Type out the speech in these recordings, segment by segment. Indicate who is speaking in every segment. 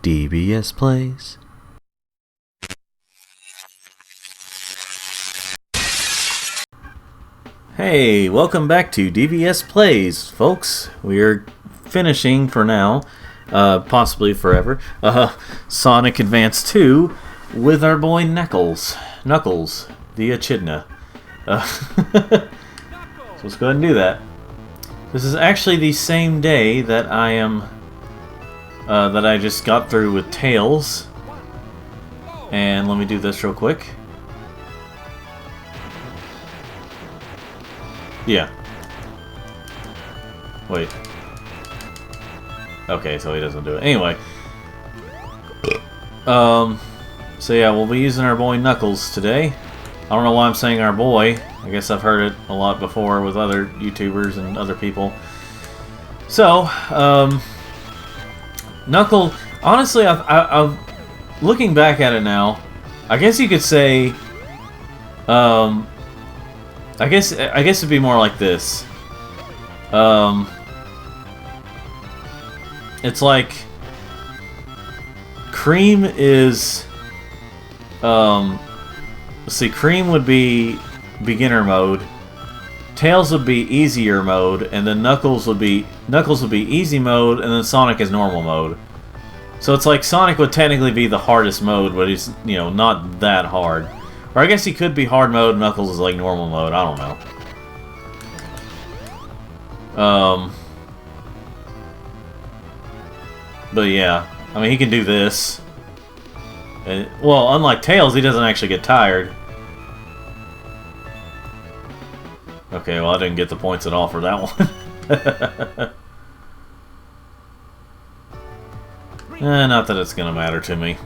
Speaker 1: DBS Plays. Hey, welcome back to DBS Plays, folks. We are finishing for now, possibly forever, Sonic Advance 2 with our boy Knuckles, the Echidna. So let's go ahead and do that. This is actually the same day that I just got through with Tails. And let me do this real quick. Yeah. Wait. Okay, so he doesn't do it. Anyway. So yeah, we'll be using our boy Knuckles today. I don't know why I'm saying our boy. I guess I've heard it a lot before with other YouTubers and other people. So, Knuckles, honestly, I've looking back at it now, I guess you could say, I guess it'd be more like this. It's like Cream is, let's see, Cream would be beginner mode, Tails would be easier mode, and then Knuckles would be easy mode, and then Sonic is normal mode. So it's like Sonic would technically be the hardest mode, but he's, you know, not that hard. Or I guess he could be hard mode, Knuckles is like normal mode, I don't know. But yeah, I mean, he can do this. And, well, unlike Tails, he doesn't actually get tired. Okay, well, I didn't get the points at all for that one. Not that it's gonna matter to me.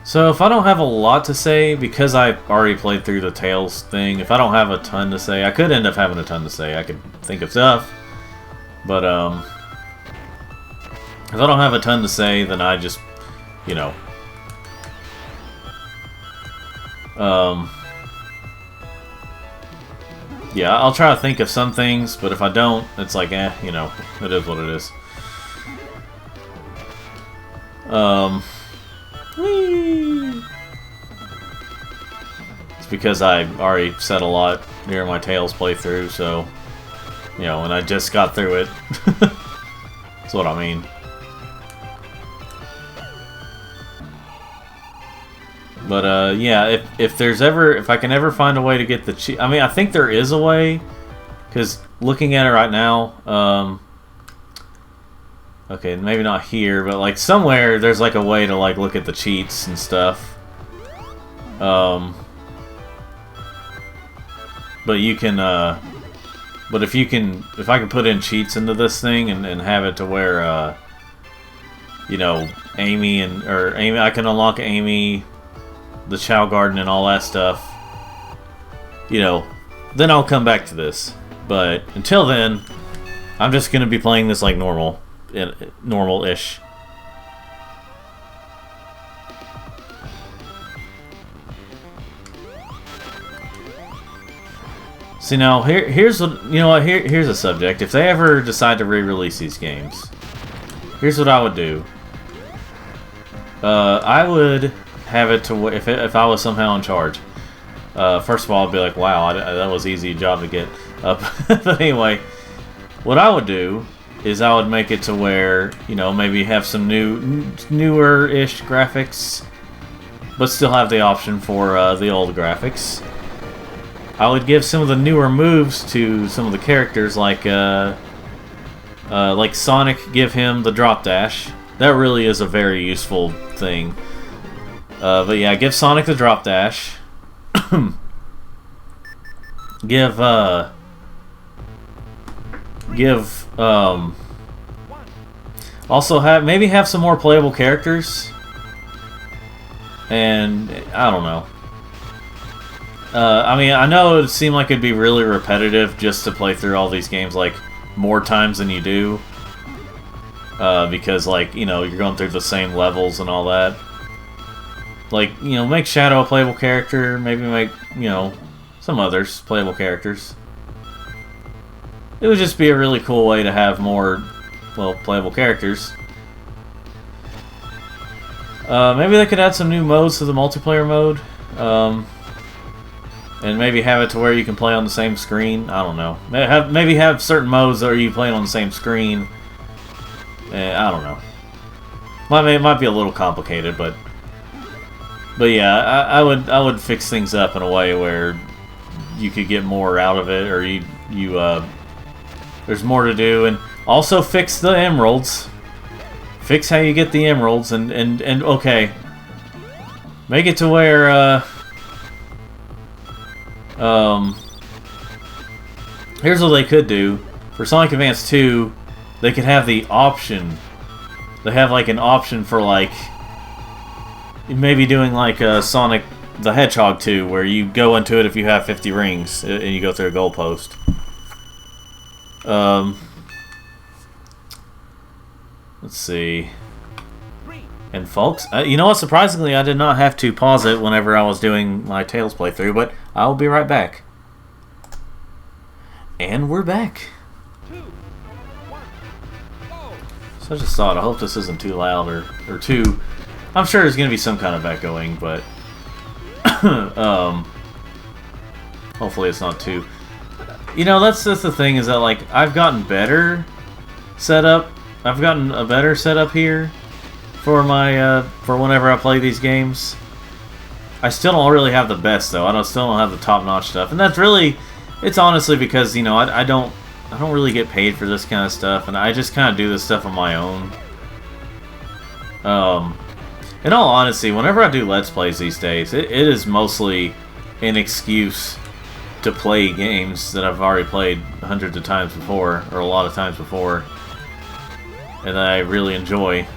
Speaker 1: So if I don't have a lot to say, because I already played through the Tails thing, if I don't have a ton to say, I could end up having a ton to say. I could think of stuff. But, if I don't have a ton to say, then I just, you know, yeah, I'll try to think of some things, but if I don't, it's like, you know, it is what it is. It's because I already said a lot during my Tails playthrough, so, you know, and I just got through it. That's what I mean. But, yeah, if I can ever find a way to get the cheat... I mean, I think there is a way, because looking at it right now, okay, maybe not here, but, like, somewhere there's, like, a way to, like, look at the cheats and stuff. But you can, but if I can put in cheats into this thing and have it to where, you know, Amy, I can unlock Amy, the Chow Garden, and all that stuff, you know, then I'll come back to this. But until then, I'm just going to be playing this like normal-ish. See, now, here's what, you know what, here's a subject. If they ever decide to re-release these games, here's what I would do. I would have it to, if I was somehow in charge. First of all, I'd be like, wow, that was an easy job to get up. But anyway, what I would do is I would make it to where, you know, maybe have some newer-ish graphics, but still have the option for the old graphics. I would give some of the newer moves to some of the characters, like Sonic, give him the drop dash. That really is a very useful thing. But yeah, give Sonic the drop dash. Also maybe have some more playable characters. And I don't know. I mean, I know it would seem like it'd be really repetitive just to play through all these games like more times than you do. Because, like, you know, you're going through the same levels and all that. Like, you know, make Shadow a playable character, maybe make, you know, some others playable characters. It would just be a really cool way to have more well, playable characters. Maybe they could add some new modes to the multiplayer mode. And maybe have it to where you can play on the same screen. I don't know. Maybe have certain modes where you play on the same screen. I don't know. It might be a little complicated, but yeah, I would fix things up in a way where you could get more out of it, or there's more to do, and also fix the emeralds. Fix how you get the emeralds, and okay, make it to where here's what they could do. For Sonic Advance 2, they could have the option. They have like an option for like maybe doing like Sonic the Hedgehog 2, where you go into it if you have 50 rings and you go through a goalpost. Let's see. And folks, you know what? Surprisingly, I did not have to pause it whenever I was doing my Tails playthrough, but I'll be right back. And we're back. 2, 1, go. So I just thought, I hope this isn't too loud or too... I'm sure there's going to be some kind of echoing, but... hopefully it's not too... You know, that's the thing, is that, like, I've gotten better setup. I've gotten a better setup here for my, for whenever I play these games. I still don't really have the best, though. Still don't have the top-notch stuff. And that's really... It's honestly because, you know, I don't really get paid for this kind of stuff, and I just kind of do this stuff on my own. In all honesty, whenever I do Let's Plays these days, it is mostly an excuse to play games that I've already played hundreds of times before, or a lot of times before, and that I really enjoy.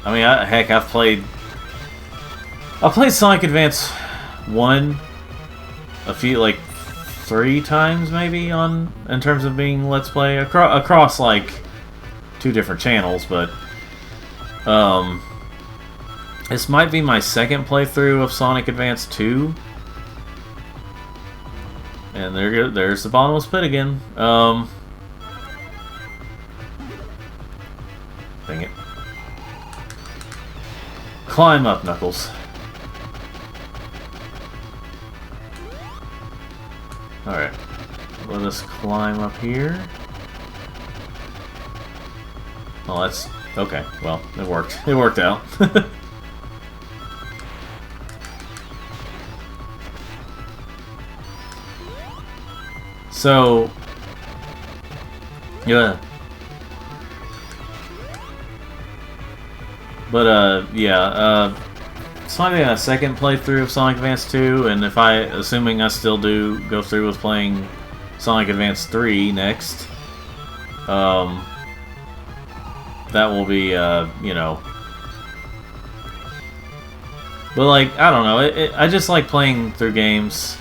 Speaker 1: I mean, heck, I've played Sonic Advance 1 a few, like, 3 times maybe in terms of being Let's Play across like 2 different channels, but this might be my second playthrough of Sonic Advance 2. And there's the bottomless pit again. Dang it. Climb up, Knuckles. Alright. Let us climb up here. Well, that's... Okay, well, it worked. It worked out. So... Yeah. But, yeah, it's not even a second playthrough of Sonic Advance 2, and assuming I still do go through with playing Sonic Advance 3 next, that will be, you know... But, like, I don't know, I just like playing through games,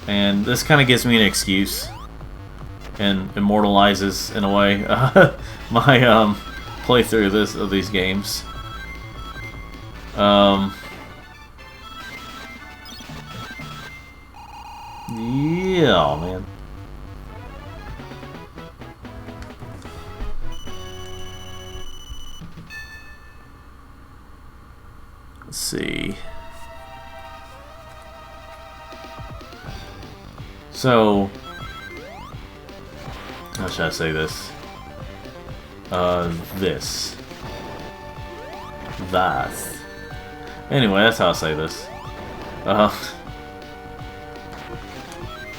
Speaker 1: and this kind of gives me an excuse, and immortalizes, in a way, my, playthrough of these games. Yeah, man. Let's see. So, how should I say this? This. That. Anyway, that's how I say this.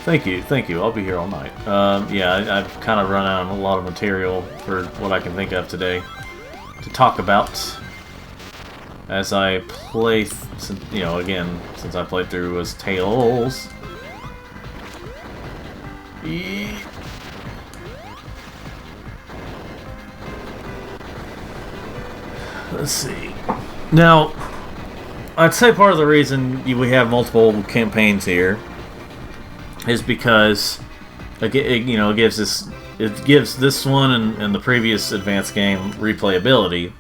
Speaker 1: Thank you. I'll be here all night. Yeah, I've kind of run out of a lot of material for what I can think of today to talk about as I play, you know, again, since I played through as Tails. Let's see. Now, I'd say part of the reason we have multiple campaigns here is because it gives this one and the previous advanced game replayability.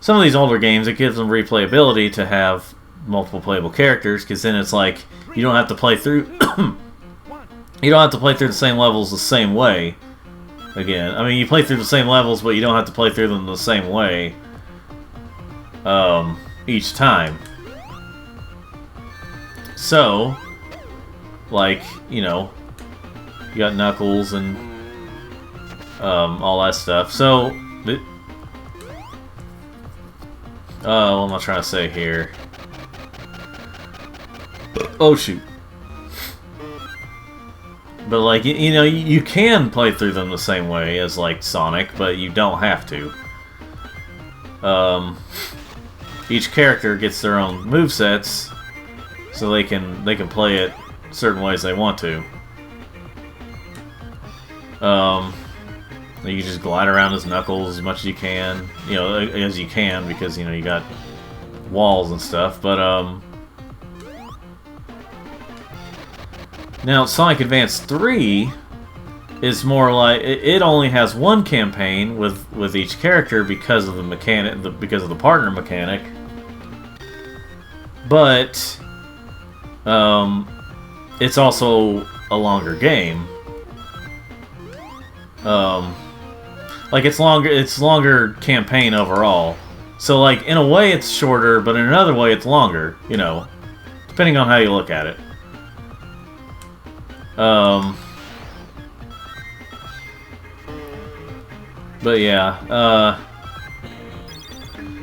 Speaker 1: Some of these older games, it gives them replayability to have multiple playable characters, because then it's like you don't have to play through the same levels the same way. Again, I mean, you play through the same levels, but you don't have to play through them the same way each time. So, like, you know, you got Knuckles and all that stuff. So, what am I trying to say here? Oh, shoot. But, like, you know, you can play through them the same way as, like, Sonic, but you don't have to. Each character gets their own movesets, so they can play it certain ways they want to. You just glide around as Knuckles as much as you can, you know, as you can, because, you know, you got walls and stuff, but, now, Sonic Advance 3 is more like it only has one campaign with each character because of the mechanic, because of the partner mechanic. But it's also a longer game. Like it's longer campaign overall. So like in a way it's shorter, but in another way it's longer. You know, depending on how you look at it. But yeah,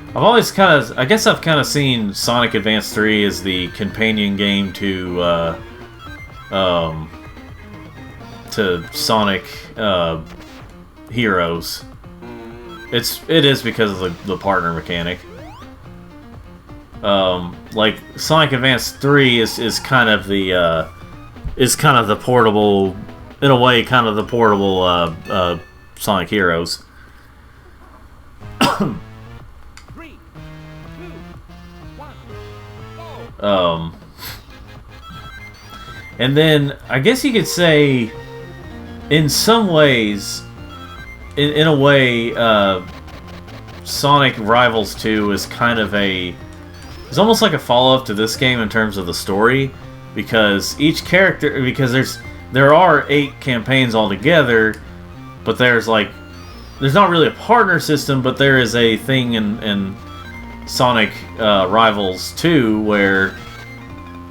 Speaker 1: I've always I guess I've kind of seen Sonic Advance 3 as the companion game to Sonic Heroes. It is because of the partner mechanic. Like Sonic Advance 3 is kind of the portable, in a way, kind of the portable Sonic Heroes.
Speaker 2: 3, 2, 1, go!
Speaker 1: And then I guess you could say, in some ways, in a way, Sonic Rivals 2 is kind of it's almost like a follow-up to this game in terms of the story. Because each character, there are 8 campaigns altogether, but there's not really a partner system, but there is a thing in Sonic Rivals 2 where,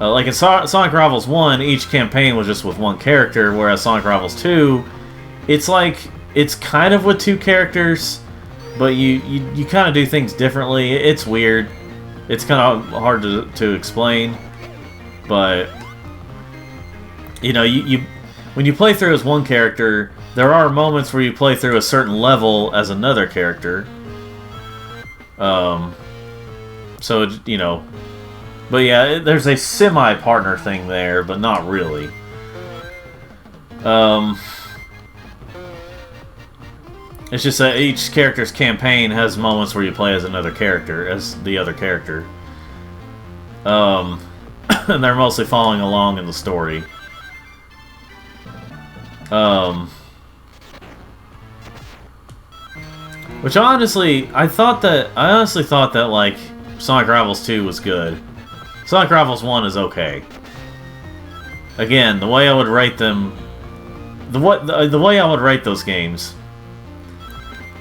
Speaker 1: like in Sonic Rivals 1, each campaign was just with one character, whereas Sonic Rivals 2, it's kind of with 2 characters, but you kind of do things differently. It's weird. It's kind of hard to explain. But, you know, when you play through as one character, there are moments where you play through a certain level as another character. So, you know, but yeah, there's a semi-partner thing there, but not really. It's just that each character's campaign has moments where you play as another character, as the other character. And they're mostly following along in the story. Which I honestly thought that like Sonic Rivals 2 was good. Sonic Rivals 1 is okay. Again, the way I would rate them, the way I would rate those games.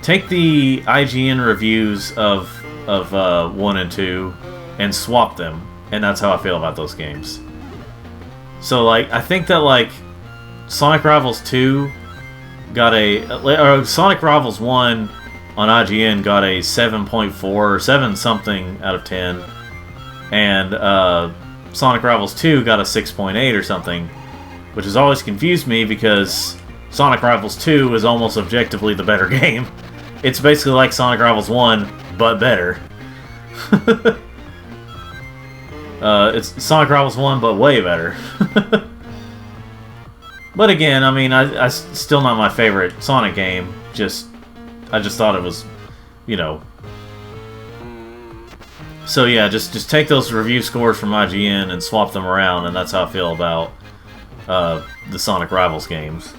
Speaker 1: Take the IGN reviews of 1 and 2 and swap them. And that's how I feel about those games. So, like, I think that, like, Sonic Rivals 2 got or Sonic Rivals 1 on IGN got a 7.4 or 7-something out of 10. And Sonic Rivals 2 got a 6.8 or something. Which has always confused me because Sonic Rivals 2 is almost objectively the better game. It's basically like Sonic Rivals 1, but better. It's Sonic Rivals 1, but way better. But again, I mean, I still not my favorite Sonic game. I just thought it was, you know. So yeah, just take those review scores from IGN and swap them around, and that's how I feel about the Sonic Rivals games.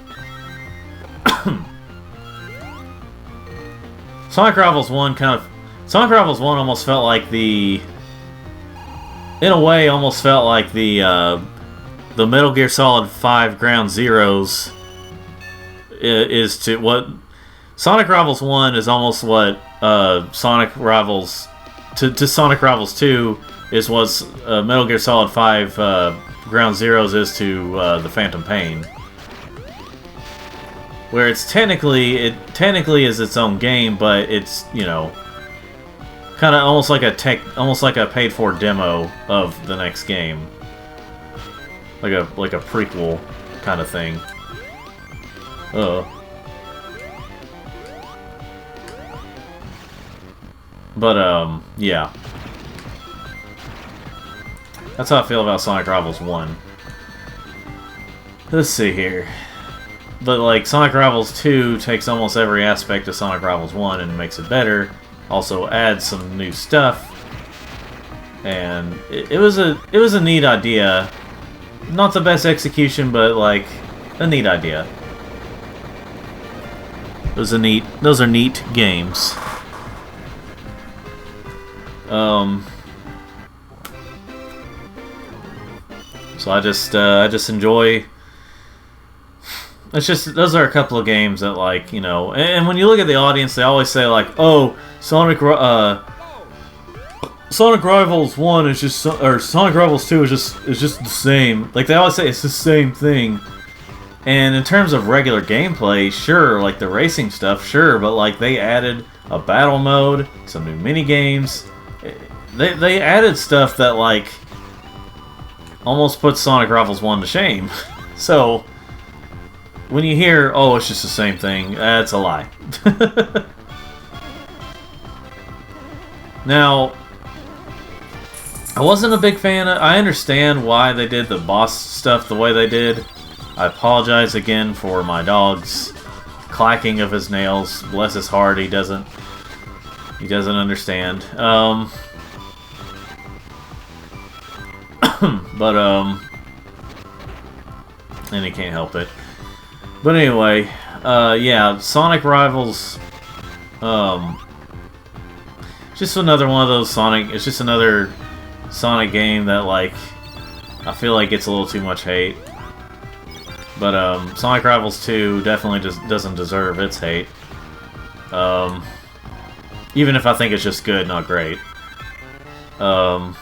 Speaker 1: Sonic Rivals 1 almost felt like in a way, almost felt like the Metal Gear Solid 5 Ground Zeroes is to what Sonic Rivals 1 is almost what Sonic Rivals to Sonic Rivals 2 is what Metal Gear Solid 5 Ground Zeroes is to the Phantom Pain. Where it technically is its own game, but it's, you know, kind of almost like a paid for demo of the next game. Like a prequel kind of thing. But yeah. That's how I feel about Sonic Rivals 1. Let's see here. But, like, Sonic Rivals 2 takes almost every aspect of Sonic Rivals 1 and makes it better. Also adds some new stuff. And it was a neat idea. Not the best execution, but, like, a neat idea. Those are neat games. So I just enjoy. It's just, those are a couple of games that, like, you know, and when you look at the audience, they always say, like, oh, Sonic Rivals 1 is just, or Sonic Rivals 2 is just the same. Like, they always say it's the same thing. And in terms of regular gameplay, sure, like the racing stuff, sure, but, like, they added a battle mode, some new mini games. They added stuff that, like, almost puts Sonic Rivals 1 to shame. So when you hear, oh, it's just the same thing, that's a lie. Now, I wasn't a big fan of... I understand why they did the boss stuff the way they did. I apologize again for my dog's clacking of his nails. Bless his heart, he doesn't understand. And he can't help it. But anyway, yeah, Sonic Rivals, just another one of those Sonic, it's just another Sonic game that, like, I feel like gets a little too much hate. But, Sonic Rivals 2 definitely just doesn't deserve its hate. Even if I think it's just good, not great. I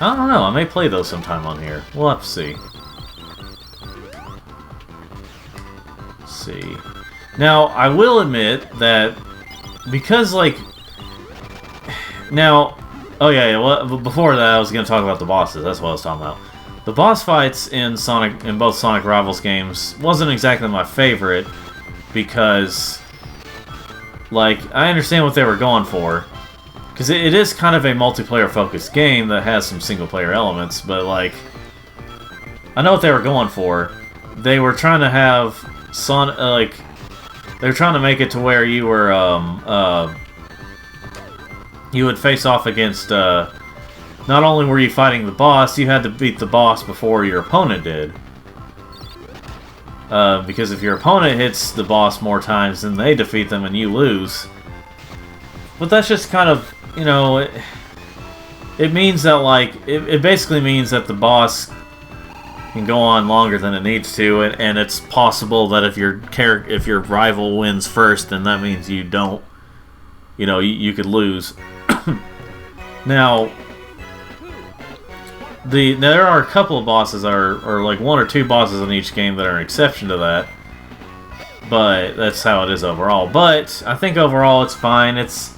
Speaker 1: don't know, I may play those sometime on here. We'll have to see. See. Now, I will admit that because, like, now, oh yeah, well, before that I was going to talk about the bosses. That's what I was talking about. The boss fights in both Sonic Rivals games wasn't exactly my favorite because, like, I understand what they were going for. Because it is kind of a multiplayer-focused game that has some single-player elements, but, like, I know what they were going for. They were trying to have they were trying to make it to where you were, you would face off against, not only were you fighting the boss, you had to beat the boss before your opponent did. Because if your opponent hits the boss more times, then they defeat them and you lose. But that's just kind of, you know, it means that, like, it basically means that the boss can go on longer than it needs to, and it's possible that if your rival wins first, then that means you don't, you know, you could lose. Now, there are a couple of bosses, or like one or two bosses in each game that are an exception to that, but that's how it is overall. But I think overall it's fine. It's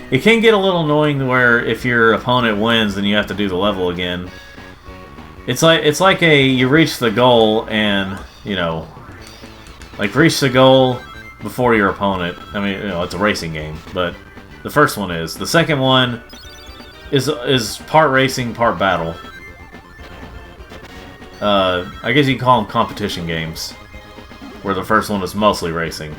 Speaker 1: it can get a little annoying where if your opponent wins, then you have to do the level again. It's like you reach the goal and, you know, like, reach the goal before your opponent. I mean, you know, it's a racing game, but the first one is. The second one is part racing, part battle. I guess you can call them competition games, where the first one is mostly racing.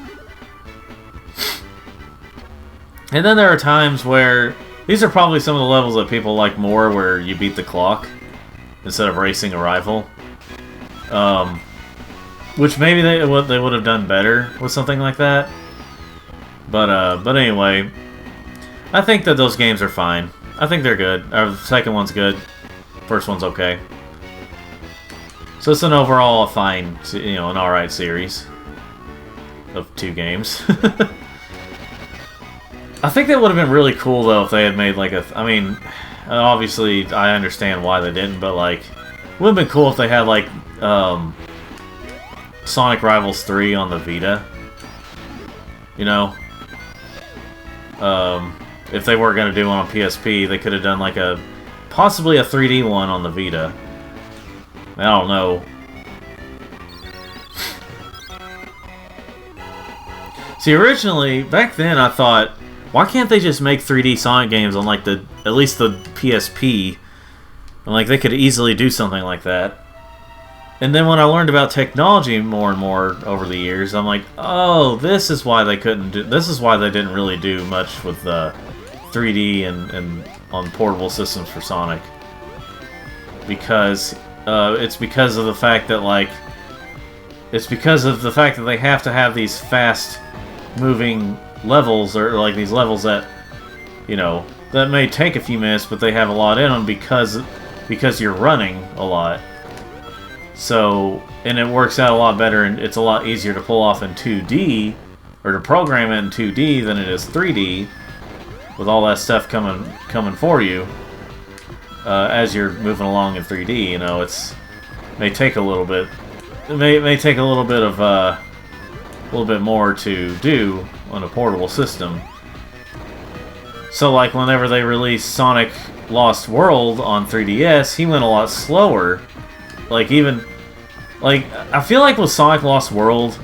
Speaker 1: And then there are times where these are probably some of the levels that people like more, where you beat the clock instead of racing a rival. Which maybe they would have done better with something like that. But anyway, I think that those games are fine. I think they're good. The second one's good. First one's okay. So it's an overall fine, an alright series of 2 games. I think that would have been really cool though if they had made like I mean, obviously I understand why they didn't, but like, it would have been cool if they had like Sonic Rivals 3 on the Vita. You know, if they were gonna do one on PSP, they could have done like possibly a 3D one on the Vita. I don't know. See, originally, back then, I thought, why can't they just make 3D Sonic games on, like, at least the PSP? And, like, they could easily do something like that. And then when I learned about technology more and more over the years, I'm like, oh, this is why they couldn't do... This is why they didn't really do much with 3D and on portable systems for Sonic. Because... it's because of the fact that, like... It's because of the fact that they have to have these fast-moving levels, or, like, these levels that, that may take a few minutes, but they have a lot in them because you're running a lot. So, and it works out a lot better, and it's a lot easier to pull off in 2D, or to program it in 2D than it is 3D, with all that stuff coming for you. As you're moving along in 3D, may take a little bit. It may take a little bit of a little bit more to do on a portable system. So, like whenever they released Sonic Lost World on 3DS, he went a lot slower. Like I feel like with Sonic Lost World,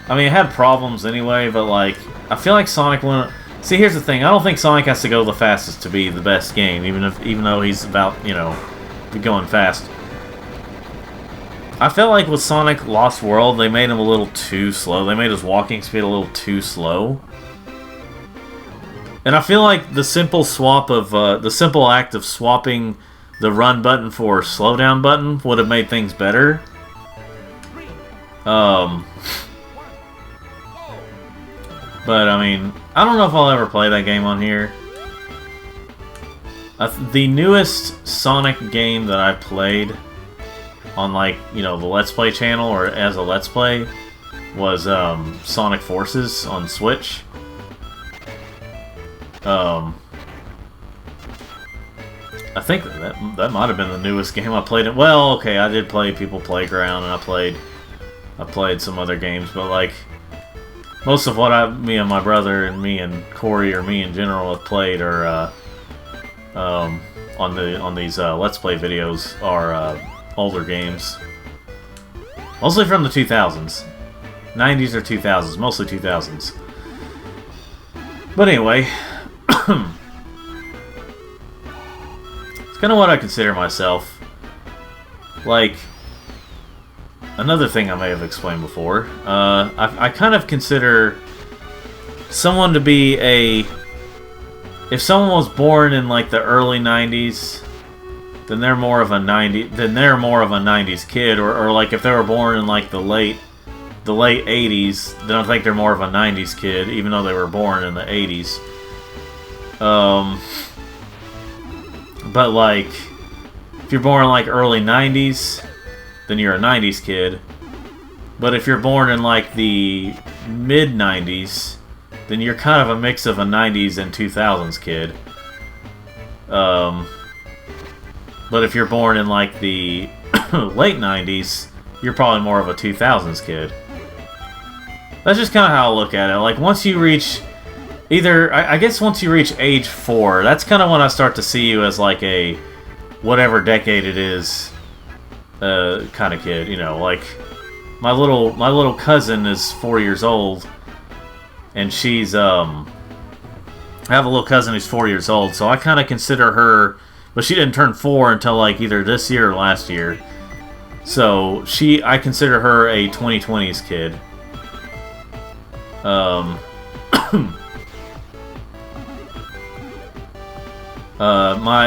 Speaker 1: I mean, it had problems anyway, but like I feel like Sonic went. See, here's the thing. I don't think Sonic has to go the fastest to be the best game, even though he's about, going fast. I felt like with Sonic Lost World, they made him a little too slow. They made his walking speed a little too slow. And I feel like the simple act of swapping the run button for slowdown button would have made things better. But, I mean, I don't know if I'll ever play that game on here. The newest Sonic game that I played on, like, the Let's Play channel, or as a Let's Play, was Sonic Forces on Switch. I think that might have been the newest game I played. Well, okay, I did play People Playground, and I played some other games, but, like, most of what me and my brother and me and Corey, or me in general, have played are on these Let's Play videos are older games, mostly from the 2000s, 90s or 2000s, mostly 2000s. But anyway, it's kind of what I consider myself. Like, another thing I may have explained before, I kind of consider someone to be if someone was born in like the early 90s, then they're more of a 90s kid, or like if they were born in like the late 80s, then I think they're more of a 90s kid, even though they were born in the 80s. But like, if you're born in like early 90s, then you're a 90s kid. But if you're born in like the mid 90s, then you're kind of a mix of a 90s and 2000s kid. But if you're born in like the late 90s, you're probably more of a 2000s kid. That's just kind of how I look at it. Like, once you reach I guess once you reach age 4, that's kind of when I start to see you as like a whatever decade it is kind of kid. Like my little cousin is 4 years old, and she's I have a little cousin who's 4 years old, so I kind of consider her, but she didn't turn 4 until like either this year or last year. So I consider her a 2020s kid.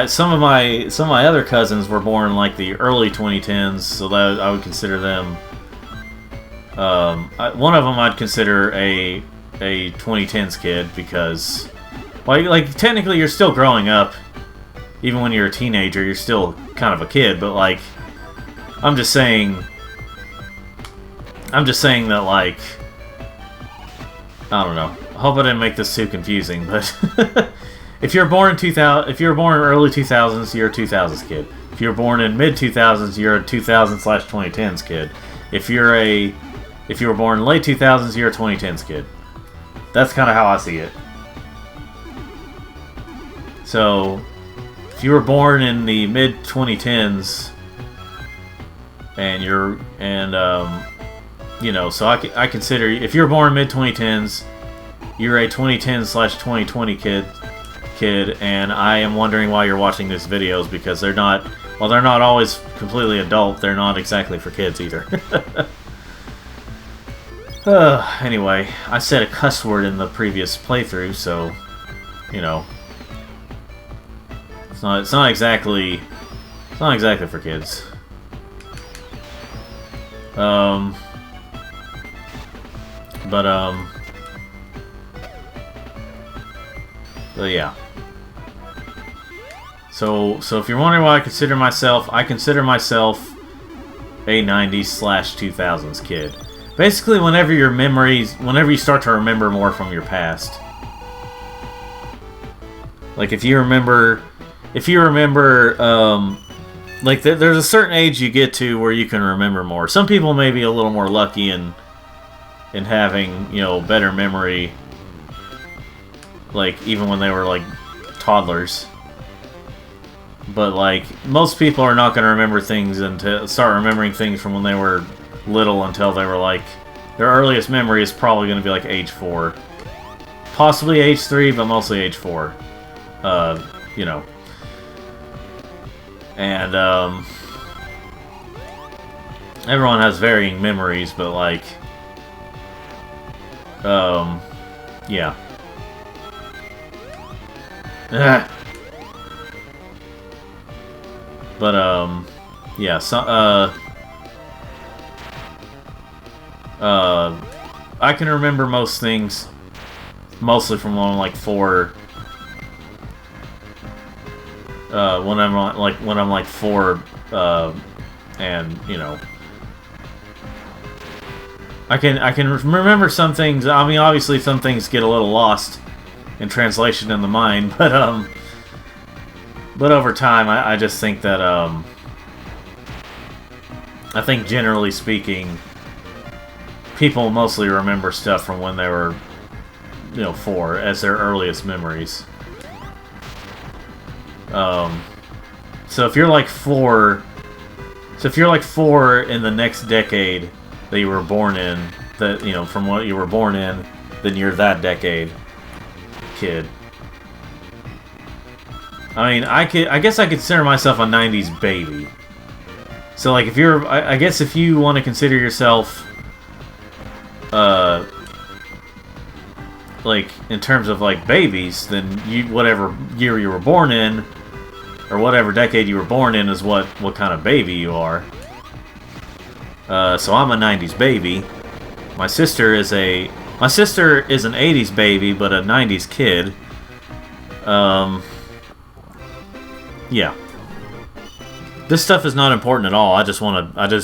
Speaker 1: Some of my other cousins were born in like the early 2010s, so that I would consider them. One of them I'd consider a 2010s kid, because, like technically you're still growing up. Even when you're a teenager, you're still kind of a kid, but like I'm just saying that, like, I don't know. I hope I didn't make this too confusing, but if you're born in 2000, if you were born in early 2000s, you're a 2000s kid. If you were born in mid 2000s, you're a 2000/2010s kid. If you were born in late 2000s, you're a 2010s kid. That's kind of how I see it. So, if you were born in the mid 2010s, and you know, so I consider, if you're born mid 2010s, you're a 2010/2020 kid, and I am wondering why you're watching these videos, because they're not, well, they're not always completely adult, they're not exactly for kids either. Anyway, I said a cuss word in the previous playthrough, so, you know, it's not exactly for kids. But yeah. So if you're wondering why I consider myself a 90s/2000s kid. Basically, whenever you start to remember more from your past. Like if you remember, like there's a certain age you get to where you can remember more. Some people may be a little more lucky in having, you know, better memory, like even when they were like toddlers. But like most people are not going to remember things start remembering things from when they were little until they were like, their earliest memory is probably going to be like age 4, possibly age 3, but mostly age 4. You know, and everyone has varying memories, but like, yeah. But yeah. So I can remember most things, mostly from when I'm like 4. When I'm like 4, and you know, I can remember some things. I mean, obviously some things get a little lost in translation in the mind, but over time, I just think that I think generally speaking, people mostly remember stuff from when they were, you know, 4 as their earliest memories. So if you're like 4, in the next decade that you were born in, that, you know, from what you were born in, then you're that decade kid. I mean, I guess I consider myself a 90s baby. So like if you're, I guess if you want to consider yourself, like in terms of like babies, then whatever year you were born in, or whatever decade you were born in, is what kind of baby you are. So I'm a 90s baby. My sister is an 80s baby, but a 90s kid. Yeah. This stuff is not important at all. I just want to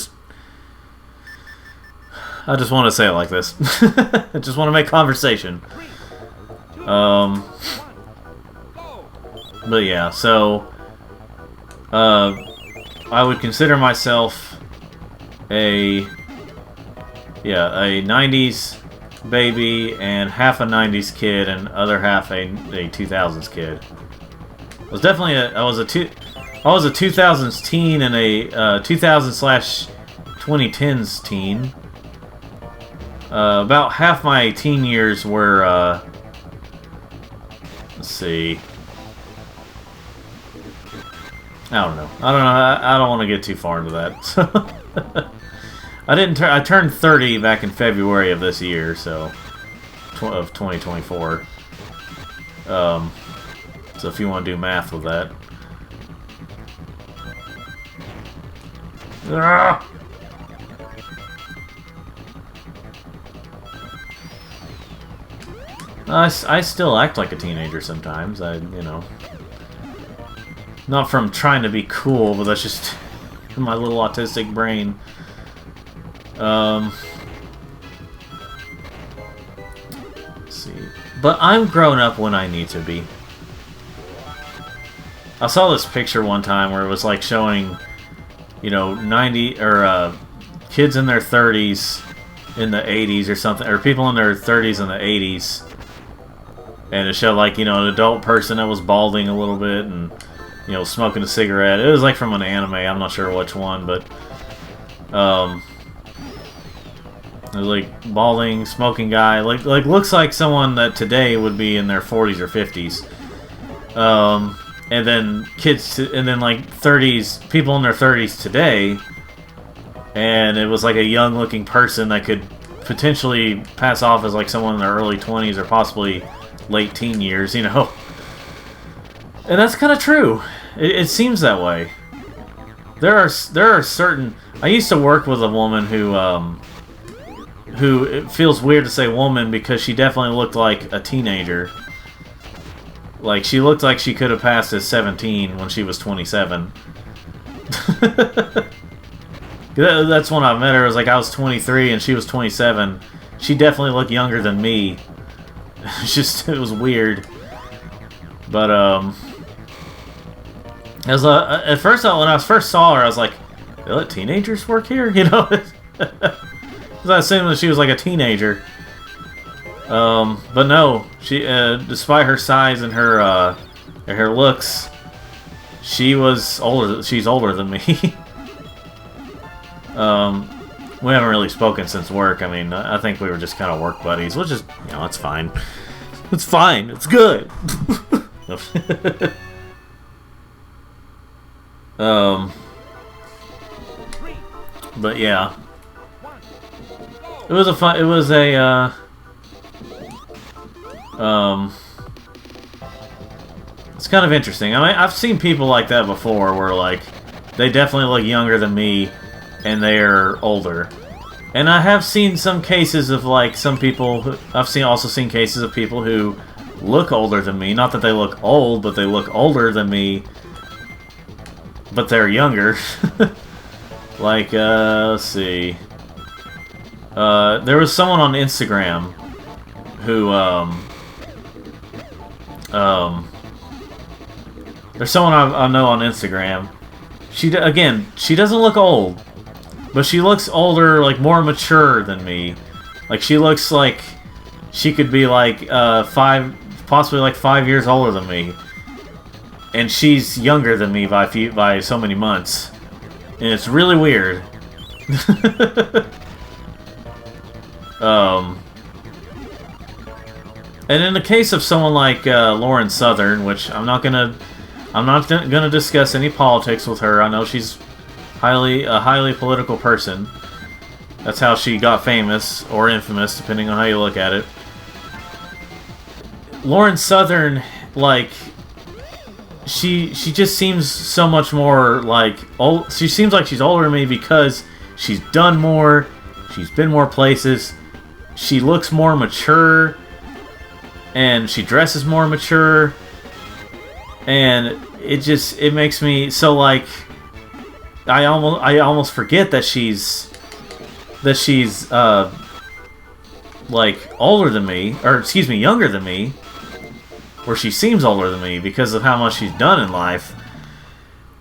Speaker 1: say it like this. I just want to make conversation. But yeah, so I would consider myself a 90s baby and half a 90s kid and other half a 2000s kid. I was definitely I was a 2000s teen and a 2000/2010s teen. About half my teen years were let's see. I don't know. I don't want to get too far into that. I turned 30 back in February of this year, so of 2024. So if you want to do math with that. Ah! I still act like a teenager sometimes. You know, not from trying to be cool, but that's just my little autistic brain. Let's see. But I'm grown up when I need to be. I saw this picture one time where it was like showing, you know, 90 or kids in their 30s in the 80s or something, or people in their 30s in the 80s, and it showed like, you know, an adult person that was balding a little bit and, you know, smoking a cigarette. It was like from an anime. I'm not sure which one, but it was like balding, smoking guy, like looks like someone that today would be in their 40s or 50s. And then kids, and then like 30s, people in their 30s today, and it was like a young-looking person that could potentially pass off as like someone in their early 20s or possibly late teen years, you know. And that's kind of true. It seems that way. There are certain. I used to work with a woman who it feels weird to say woman because she definitely looked like a teenager. Like, she looked like she could have passed as 17 when she was 27. That's when I met her. It was like I was 23 and she was 27. She definitely looked younger than me. It was weird. But, at first, when I first saw her, I was like, they let teenagers work here? You know? Because I assumed that she was like a teenager. But no, she, despite her size and her looks, she's older than me. We haven't really spoken since work. I mean, I think we were just kind of work buddies, which is, you know, it's fine. It's fine. It's good. But yeah. It was it's kind of interesting. I mean, I've seen people like that before where, like, they definitely look younger than me and they're older. And I have seen some cases of, like, some people also seen cases of people who look older than me. Not that they look old, but they look older than me, but they're younger. Like, let's see. There was someone on Instagram who, there's someone I know on Instagram. She doesn't look old, but she looks older, like more mature than me. Like, she looks like she could be like possibly like 5 years older than me, and she's younger than me by so many months, and it's really weird. And in the case of someone like Lauren Southern, which I'm not gonna discuss any politics with her. I know she's a highly political person. That's how she got famous or infamous, depending on how you look at it. Lauren Southern, like, she just seems so much more like old. She seems like she's older than me because she's done more. She's been more places. She looks more mature. And she dresses more mature, and it makes me so, like, I almost forget that she's like older than me, or excuse me, younger than me, or she seems older than me because of how much she's done in life,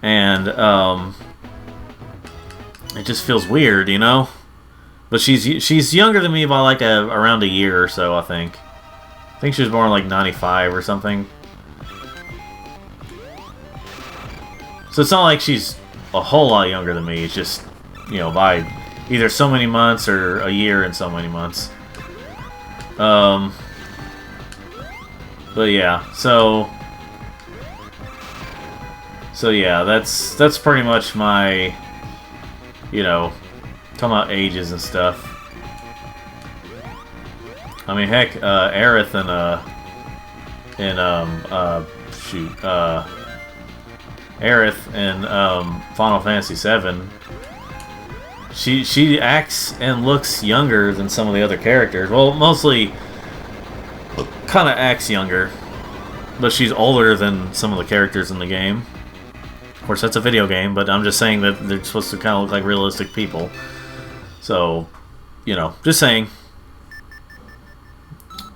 Speaker 1: and it just feels weird, you know. But she's younger than me by like around a year or so, I think. I think she was born like 95 or something. So it's not like she's a whole lot younger than me. It's just, you know, by either so many months or a year and so many months. But yeah, so yeah, that's pretty much my, you know, talking about ages and stuff. I mean, heck, Aerith Aerith in Final Fantasy VII, she acts and looks younger than some of the other characters. Well, mostly kind of acts younger, but she's older than some of the characters in the game. Of course, that's a video game, but I'm just saying that they're supposed to kind of look like realistic people. So, you know, just saying.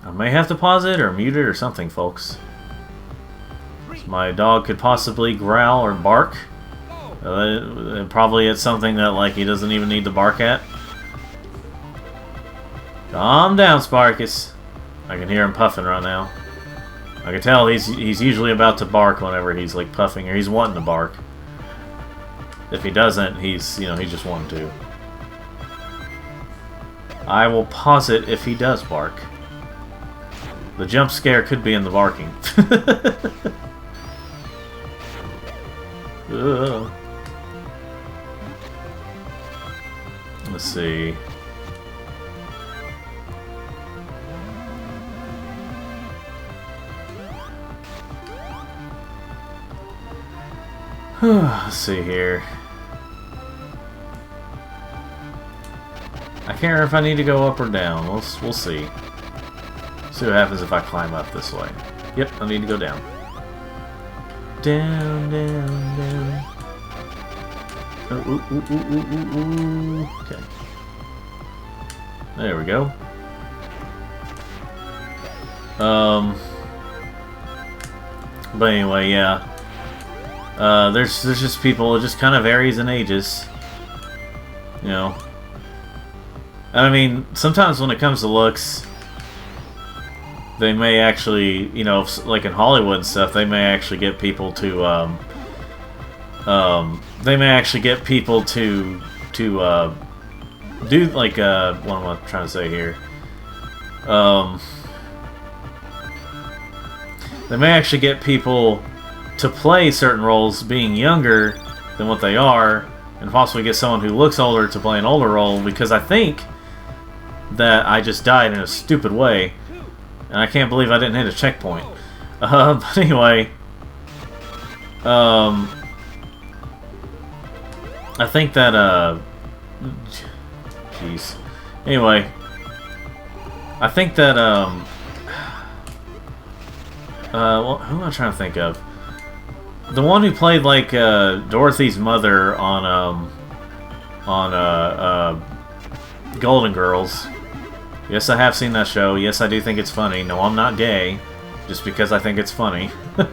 Speaker 1: I may have to pause it or mute it or something, folks. My dog could possibly growl or bark. Probably it's something that, like, he doesn't even need to bark at. Calm down, Sparkus. I can hear him puffing right now. I can tell he's usually about to bark whenever he's, like, puffing or he's wanting to bark. If he doesn't, he's, you know, he's just wanting to. I will pause it if he does bark. The jump scare could be in the barking. Let's see. Let's see here. I can't remember if I need to go up or down. We'll see. See what happens if I climb up this way. Yep, I need to go down. Down, down, down. Ooh. Okay. There we go. But anyway, yeah. There's just people. It just kind of varies in ages. You know. I mean, sometimes when it comes to looks, they may actually, you know, like in Hollywood and stuff, they may actually get people to, do, like, what am I trying to say here? They may actually get people to play certain roles being younger than what they are, and possibly get someone who looks older to play an older role, because I think that I just died in a stupid way. And I can't believe I didn't hit a checkpoint. But anyway, I think that, jeez. Anyway, I think that, well, who am I trying to think of? The one who played, like, Dorothy's mother on Golden Girls. Yes, I have seen that show. Yes, I do think it's funny. No, I'm not gay. Just because I think it's funny. But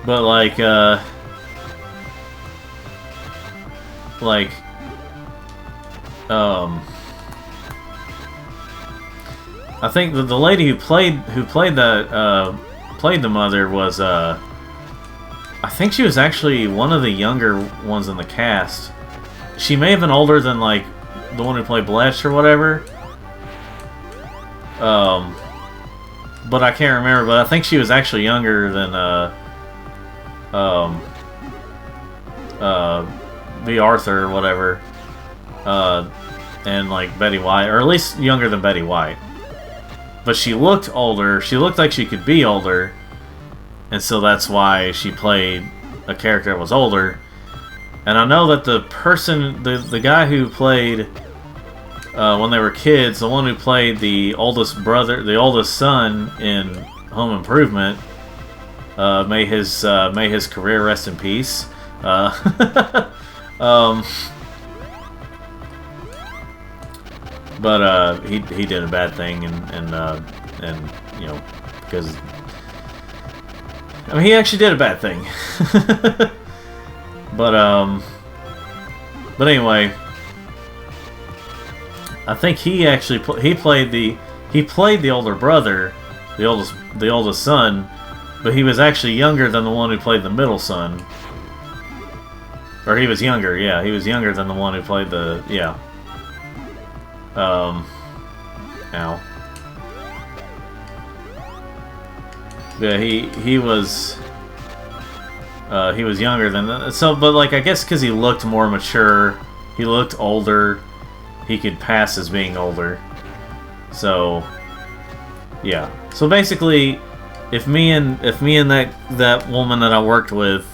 Speaker 1: like, I think the lady who played the mother was, I think she was actually one of the younger ones in the cast. She may have been older than, like, the one who played Bletch or whatever. But I can't remember. But I think she was actually younger than, B. Arthur or whatever. And, like, Betty White. Or at least younger than Betty White. But she looked older. She looked like she could be older. And so that's why she played a character that was older. And I know that the person, the guy who played, when they were kids, the one who played the oldest brother, the oldest son in Home Improvement, may his career rest in peace. But he did a bad thing, and you know, because I mean, he actually did a bad thing. But anyway, I think he actually played the older brother, the oldest son, but he was actually younger than the one who played the middle son. Or he was younger, yeah, he was younger than the one who played the, yeah. Ow. Yeah, he was younger than that. So, but like, I guess because he looked more mature, he looked older, he could pass as being older. So, yeah. So basically, if me and that woman that I worked with,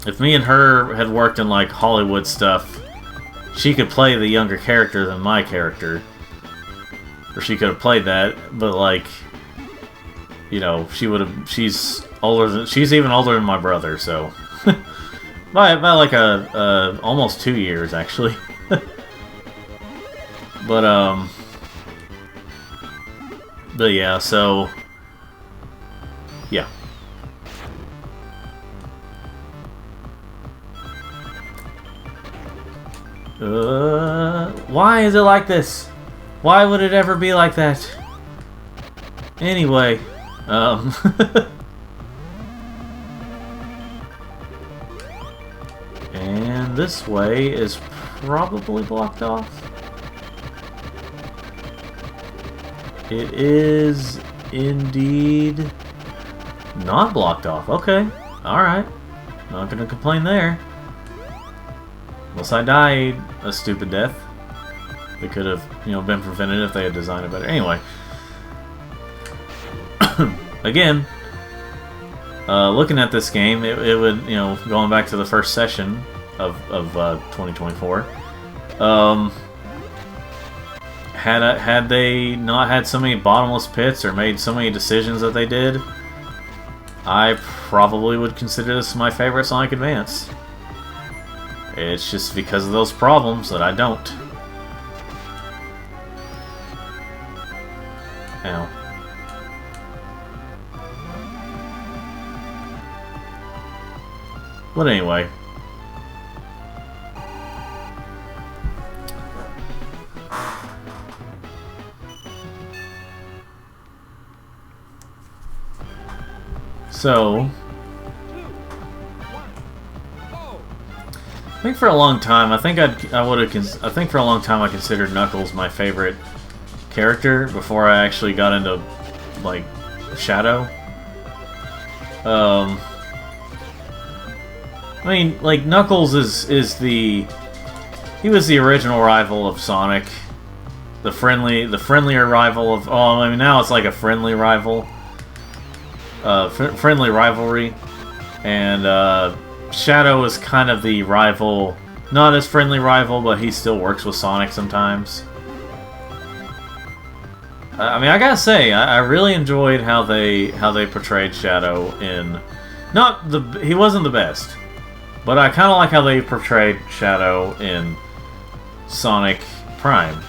Speaker 1: if me and her had worked in like Hollywood stuff, she could play the younger character than my character. or she could have played that, but like, you know, she's even older than my brother, so by like almost 2 years actually. But yeah, so yeah. Why is it like this? Why would it ever be like that? Anyway, and this way is probably blocked off. It is indeed not blocked off. Okay, alright. Not gonna complain there. Unless I died a stupid death. They could have, you know, been prevented if they had designed it better. Anyway. Again, looking at this game, it would, you know, going back to the first session of 2024, had they not had so many bottomless pits or made so many decisions that they did, I probably would consider this my favorite Sonic Advance. It's just because of those problems that I don't. Ow. But anyway. So, I think for a long time, I think for a long time I considered Knuckles my favorite character before I actually got into like Shadow. I mean, like Knuckles is he was the original rival of Sonic, the friendlier rival of. Oh, I mean now it's like a friendly rival, friendly rivalry, and Shadow is kind of the rival, not as friendly rival, but he still works with Sonic sometimes. I mean, I gotta say, I really enjoyed how they portrayed Shadow in. He wasn't the best, but I kind of like how they portrayed Shadow in Sonic Prime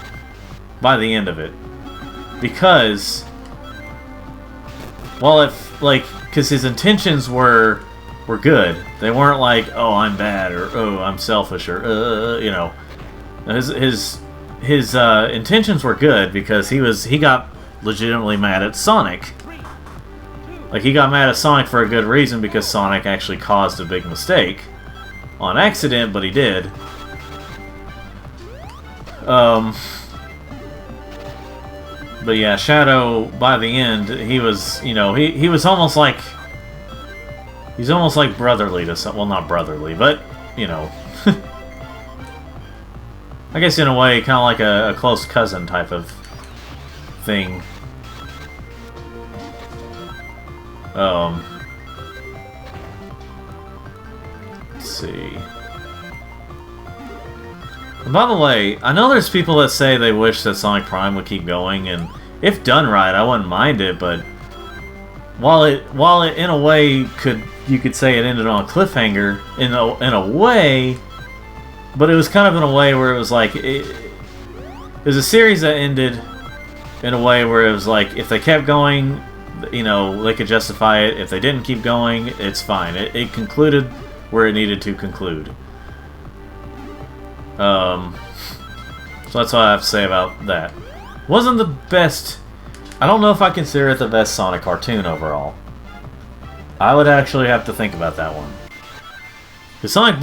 Speaker 1: by the end of it, because, well, because his intentions were good. They weren't like, oh, I'm bad, or oh, I'm selfish, or you know, his intentions were good because he got legitimately mad at Sonic. Like, he got mad at Sonic for a good reason, because Sonic actually caused a big mistake on accident, but he did. But yeah, Shadow, by the end, he was, you know, he was almost like, he's almost like brotherly to some, well, not brotherly, but, you know, I guess in a way, kind of like a close cousin type of thing. Let's see. And by the way, I know there's people that say they wish that Sonic Prime would keep going, and if done right, I wouldn't mind it, but while it in a way you could say it ended on a cliffhanger in a way, but it was kind of in a way where it was like it was a series that ended in a way where it was like, if they kept going, you know, they could justify it. If they didn't keep going, it's fine. It concluded where it needed to conclude. So that's all I have to say about that. Wasn't the best. I don't know if I consider it the best Sonic cartoon overall. I would actually have to think about that one. Sonic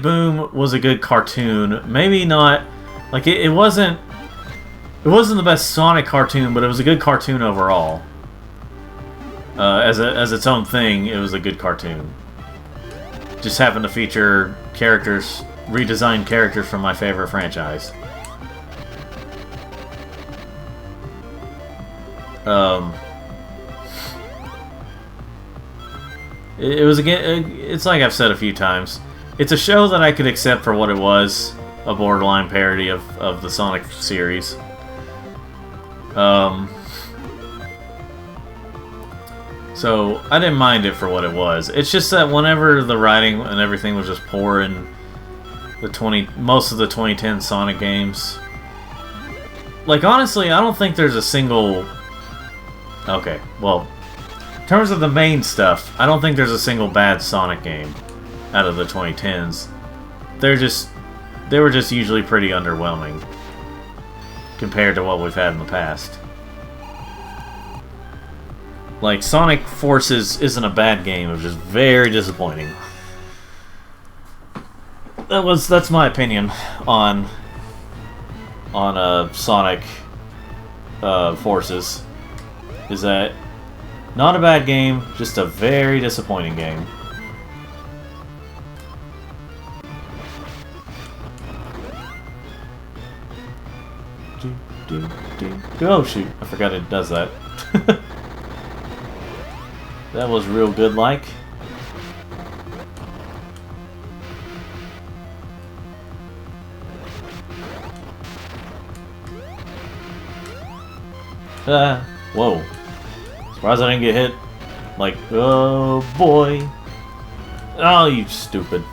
Speaker 1: Boom was a good cartoon. Maybe not, like it wasn't the best Sonic cartoon, but it was a good cartoon overall. As its own thing, it was a good cartoon. Just happened to feature redesigned characters from my favorite franchise. It was, again, it's like I've said a few times, it's a show that I could accept for what it was, a borderline parody of the Sonic series. So I didn't mind it for what it was. It's just that whenever the writing and everything was just poor in most of the 2010 Sonic games, like honestly, I don't think there's a single. Okay, well, in terms of the main stuff, I don't think there's a single bad Sonic game out of the 2010s. They were just usually pretty underwhelming compared to what we've had in the past. Like, Sonic Forces isn't a bad game, it was just very disappointing. That's my opinion on Sonic Forces. Is that not a bad game, just a very disappointing game. Oh shoot, I forgot it does that. That was real good like. Whoa. Surprised I didn't get hit. Like, oh boy. Oh, you stupid.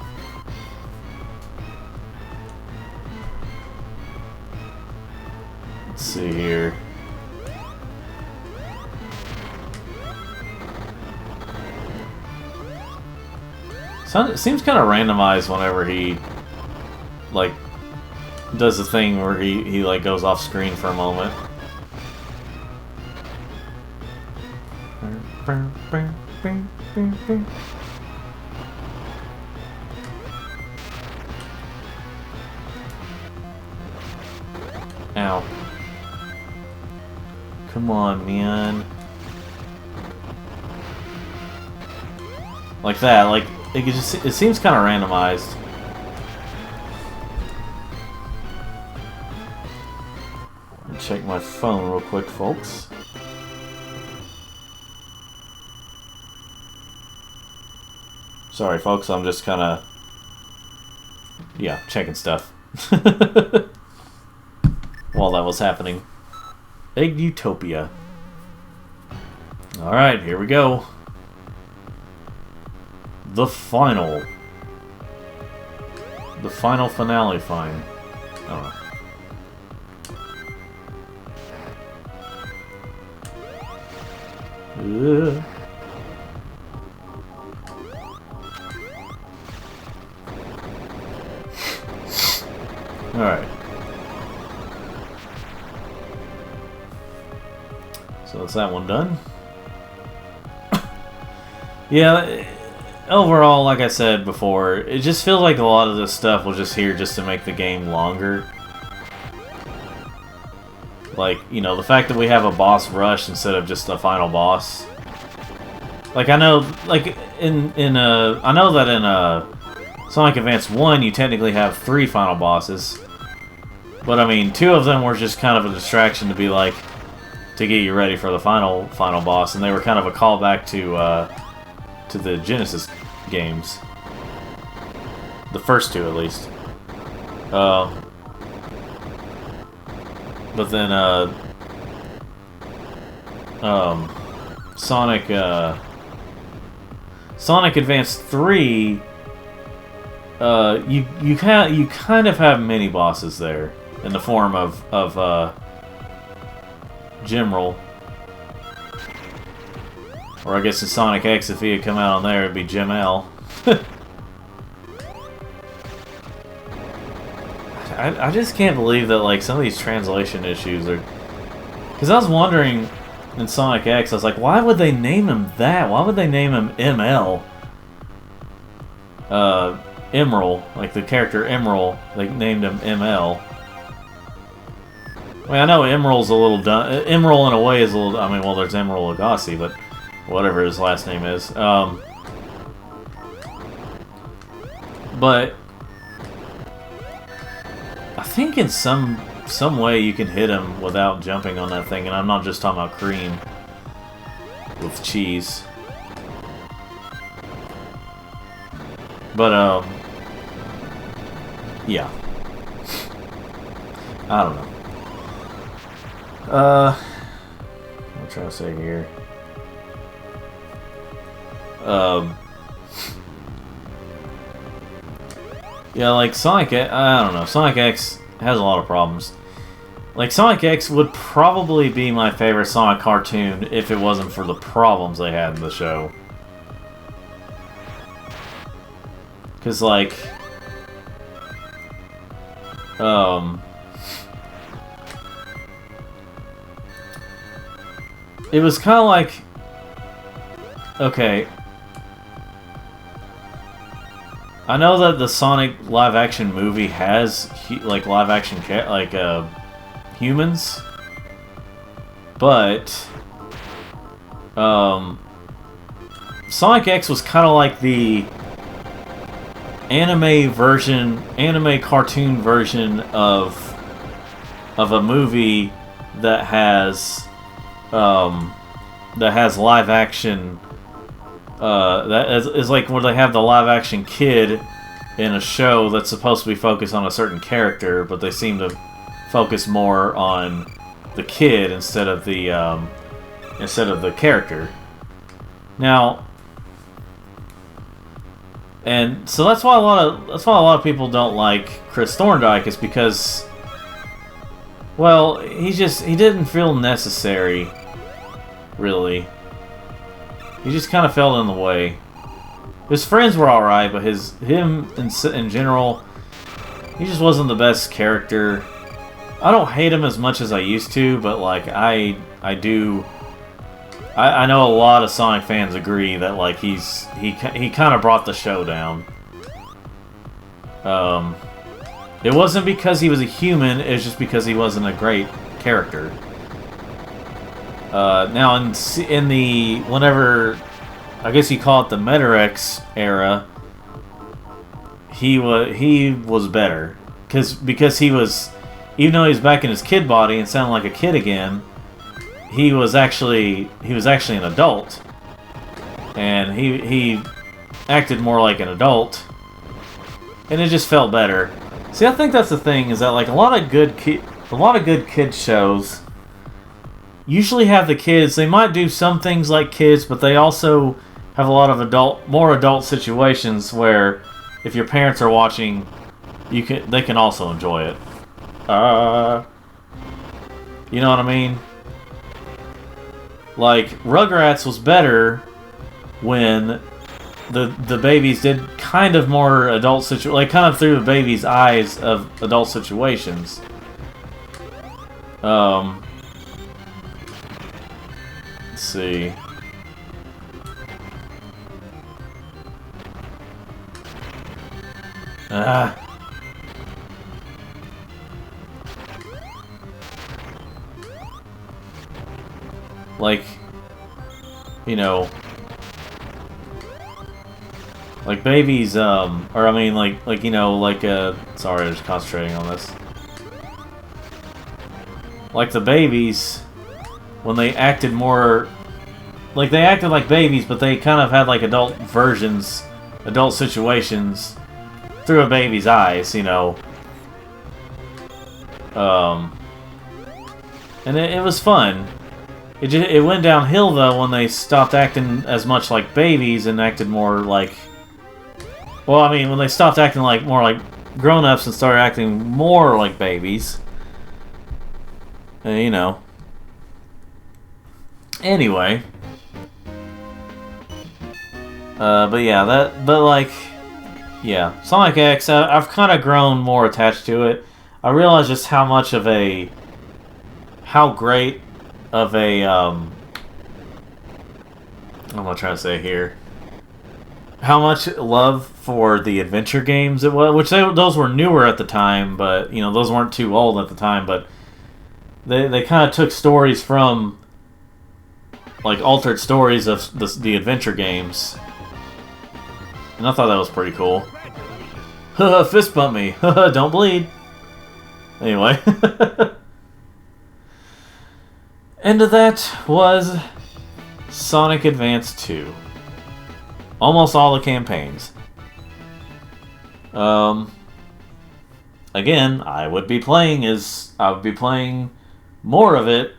Speaker 1: Let's see here. It seems kind of randomized whenever he, like, does the thing where he like, goes off screen for a moment. Ow. Come on, man. Like that, like, it seems kind of randomized. Check my phone real quick, folks. Sorry, folks, I'm just kind of, yeah, checking stuff while that was happening. Egg Utopia. Alright, here we go. The final finale fine. I don't know. Alright. So that's that one done. Yeah, overall, like I said before, it just feels like a lot of this stuff was just here just to make the game longer. Like, you know, the fact that we have a boss rush instead of just a final boss. Like, I know, like, I know that in Sonic Advance 1, you technically have 3 final bosses. But, I mean, 2 of them were just kind of a distraction to be like, to get you ready for the final boss, and they were kind of a callback to the Genesis games. The first 2, at least. But then, Sonic Advance 3, you kind of have mini bosses there in the form of Gemroll. Or I guess in Sonic X, if he had come out on there, it'd be Gem L. I just can't believe that, like, some of these translation issues are... Because I was wondering in Sonic X, I was like, why would they name him that? Why would they name him ML? Emerald, like the character Emerald, they named him ML. I mean, I know Emerald's a little dumb. Emerald in a way is a little... I mean, well, there's Emerald Lagasse, but whatever his last name is. But I think in some way you can hit him without jumping on that thing, and I'm not just talking about cream with cheese. But yeah. I don't know. trying to say here? Um, yeah, like Sonic, I don't know. Sonic X has a lot of problems. Like, Sonic X would probably be my favorite Sonic cartoon if it wasn't for the problems they had in the show. Because, like, it was kind of like, okay, I know that the Sonic live-action movie has, like, live-action, humans, but, Sonic X was kind of like the anime cartoon version of a movie that has live action. That is like where they have the live action kid in a show that's supposed to be focused on a certain character, but they seem to focus more on the kid instead of the character. Now, and so that's why a lot of people don't like Chris Thorndike, is because, well, he didn't feel necessary, really. He just kind of fell in the way. His friends were alright, but him in general, he just wasn't the best character. I don't hate him as much as I used to, but like I know a lot of Sonic fans agree that like he kind of brought the show down. It wasn't because he was a human; it's just because he wasn't a great character. Now in the whenever, I guess you call it the Metarex era, he was better because he was, even though he was back in his kid body and sounded like a kid again, he was actually an adult, and he acted more like an adult, and it just felt better. See, I think that's the thing, is that like a lot of good kids shows usually have the kids. They might do some things like kids, but they also have a lot of more adult situations where if your parents are watching, they can also enjoy it. You know what I mean? Like, Rugrats was better when the babies did kind of more adult like kind of through the baby's eyes of adult situations. Let's see. Like, you know, like babies, or I mean, like you know, like sorry, I was concentrating on this. Like the babies, when they acted more, like they acted like babies, but they kind of had like adult situations through a baby's eyes, you know. And it was fun. It went downhill though when they stopped acting as much like babies and acted more like, well, I mean, when they stopped acting like more like grown-ups and started acting more like babies. You know. Anyway. But yeah, yeah, Sonic X, I've kind of grown more attached to it. I realize just how great of a, what am I trying to say here? How much love for the adventure games it was, which those were newer at the time, but, you know, those weren't too old at the time, but they kind of took stories from, like, altered stories of the adventure games. And I thought that was pretty cool. Fist bump me. Don't bleed. Anyway. And that was Sonic Advance 2. Almost all the campaigns. Again, I would be playing more of it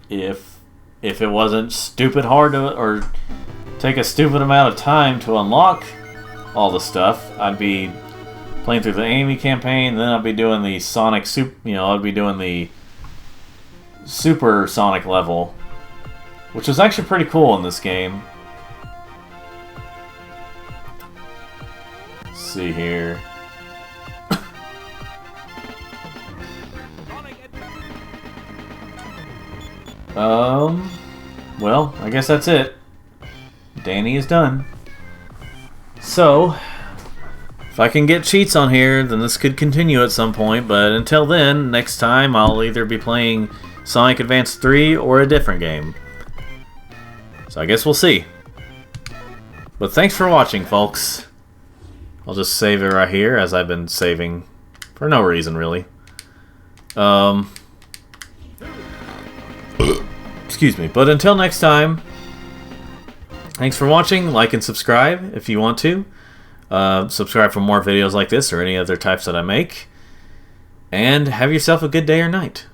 Speaker 1: if if it wasn't stupid hard to, or take a stupid amount of time to unlock all the stuff, I'd be playing through the Amy campaign, then I'd be doing the Sonic I'd be doing the Super Sonic level, which is actually pretty cool in this game. Let's see here. Well, I guess that's it. Danny is done. So, if I can get cheats on here, then this could continue at some point, but until then, next time I'll either be playing Sonic Advance 3 or a different game. So I guess we'll see. But thanks for watching, folks. I'll just save it right here, as I've been saving for no reason, really. Excuse me. But until next time, thanks for watching. Like and subscribe if you want to. Subscribe for more videos like this or any other types that I make. And have yourself a good day or night.